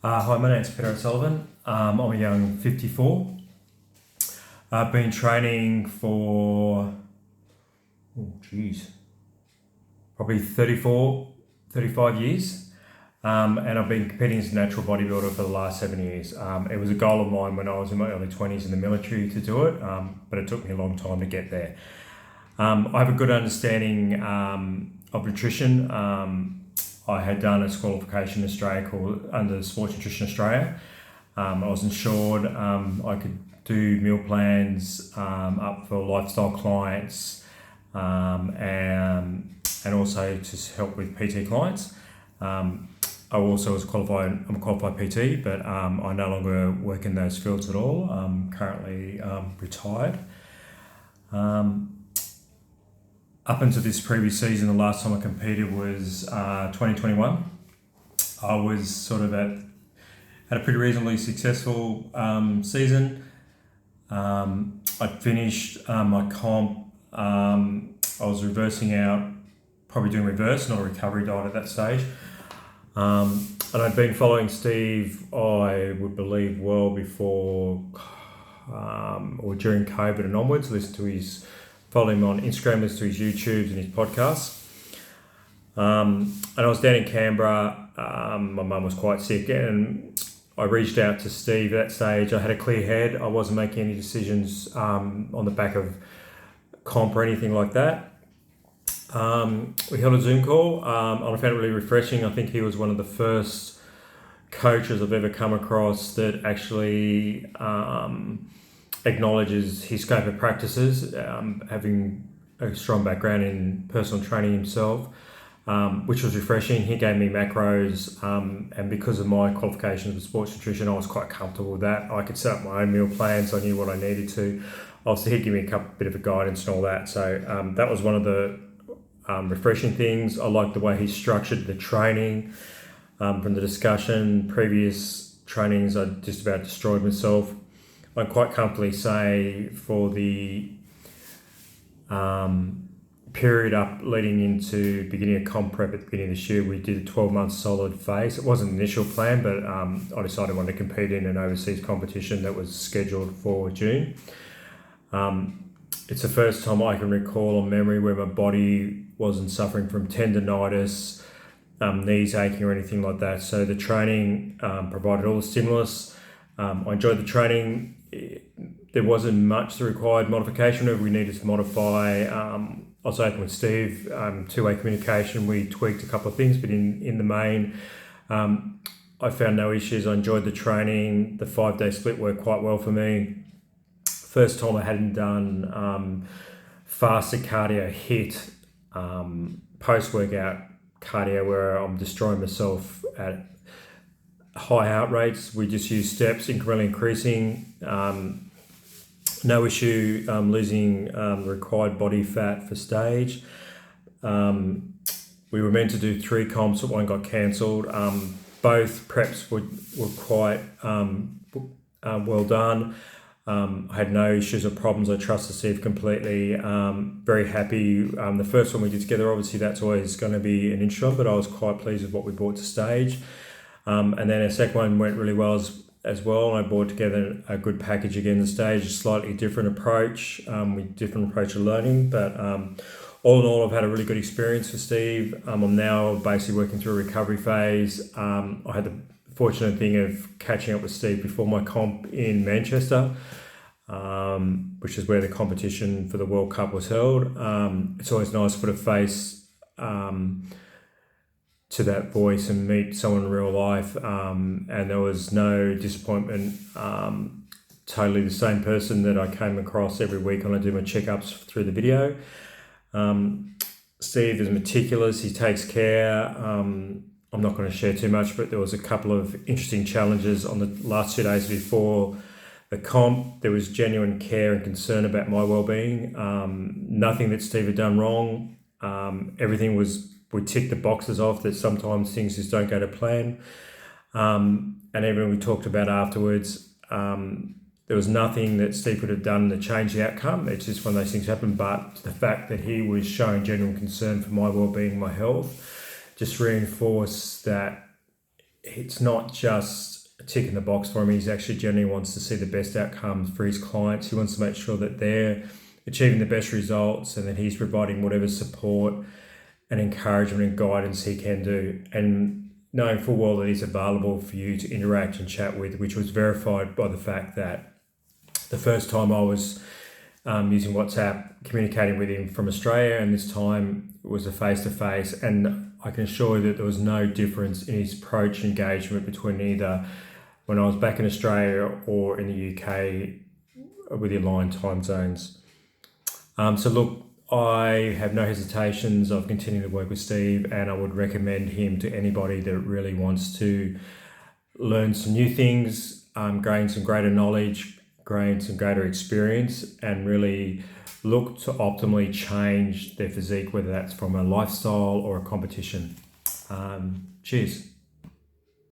Hi, my name's Peter O'Sullivan. I'm a young 54. I've been training for, probably 35 years. And I've been competing as a natural bodybuilder for the last 7 years. It was a goal of mine when I was in my early 20s in the military to do it, but it took me a long time to get there. I have a good understanding of nutrition. I had done a qualification in Australia called under Sports Nutrition Australia. I was insured. I could do meal plans up for lifestyle clients and also to help with PT clients. I also was qualified. I'm a qualified PT, but I no longer work in those fields at all. I'm currently retired. Up until this previous season, the last time I competed was 2021. I was sort of had a pretty reasonably successful season. I finished my comp. I was reversing out, probably doing reverse, not a recovery diet at that stage. And I'd been following Steve, I would believe, well before or during COVID and onwards. Follow him on Instagram, listen to his YouTubes and his podcasts. And I was down in Canberra. My mum was quite sick, and I reached out to Steve at that stage. I had a clear head. I wasn't making any decisions on the back of comp or anything like that. We held a Zoom call, and I found it really refreshing. I think he was one of the first coaches I've ever come across that actually acknowledges his scope of practices, having a strong background in personal training himself, which was refreshing. He gave me macros, and because of my qualifications with sports nutrition, I was quite comfortable with that. I could set up my own meal plans. I knew what I needed to. Obviously, he'd give me a bit of a guidance and all that. So that was one of the refreshing things. I liked the way he structured the training. From the discussion, previous trainings, I just about destroyed myself. I quite comfortably say for the period up leading into beginning of comp prep at the beginning of this year, we did a 12-month solid phase. It wasn't an initial plan, but I decided I wanted to compete in an overseas competition that was scheduled for June. It's the first time I can recall on memory where my body wasn't suffering from tendonitis, knees aching or anything like that. So the training provided all the stimulus. I enjoyed the training. There wasn't much that required modification. Whenever we needed to modify, I was open with Steve, two-way communication. We tweaked a couple of things, but in the main, I found no issues. I enjoyed the training. The 5-day split worked quite well for me. First time I hadn't done fasted cardio hit, post-workout cardio where I'm destroying myself at high heart rates. We just use steps, incrementally increasing. No issue losing required body fat for stage. We were meant to do 3 comps, but one got cancelled. Both preps were quite well done. I had no issues or problems. I trusted Steve completely. Very happy. The first one we did together, obviously that's always going to be an interim, but I was quite pleased with what we brought to stage. And then our second one went really well as well. And I brought together a good package again. The stage, a slightly different approach, with different approach to learning. But all in all, I've had a really good experience with Steve. I'm now basically working through a recovery phase. I had the fortunate thing of catching up with Steve before my comp in Manchester, which is where the competition for the World Cup was held. It's always nice to put a face to that voice and meet someone in real life, and there was no disappointment. Totally the same person that I came across every week when I do my checkups through the video. Steve is meticulous. He takes care. I'm not going to share too much, but there was a couple of interesting challenges on the last 2 days before the comp. There was genuine care and concern about my well-being. Nothing that Steve had done wrong. Everything we ticked the boxes off that sometimes things just don't go to plan. And even we talked about afterwards, there was nothing that Steve could have done to change the outcome. It's just one of those things happen. But the fact that he was showing genuine concern for my well-being, my health, just reinforced that it's not just a tick in the box for him. He's actually generally wants to see the best outcomes for his clients. He wants to make sure that they're achieving the best results and that he's providing whatever support and encouragement and guidance he can do. And knowing full well that he's available for you to interact and chat with, which was verified by the fact that the first time I was using WhatsApp, communicating with him from Australia, and this time it was a face-to-face, and I can assure you that there was no difference in his approach and engagement between either when I was back in Australia or in the UK with the aligned time zones. So look, I have no hesitations of continuing to work with Steve, and I would recommend him to anybody that really wants to learn some new things, gain some greater knowledge, gain some greater experience, and really look to optimally change their physique, whether that's from a lifestyle or a competition. Cheers.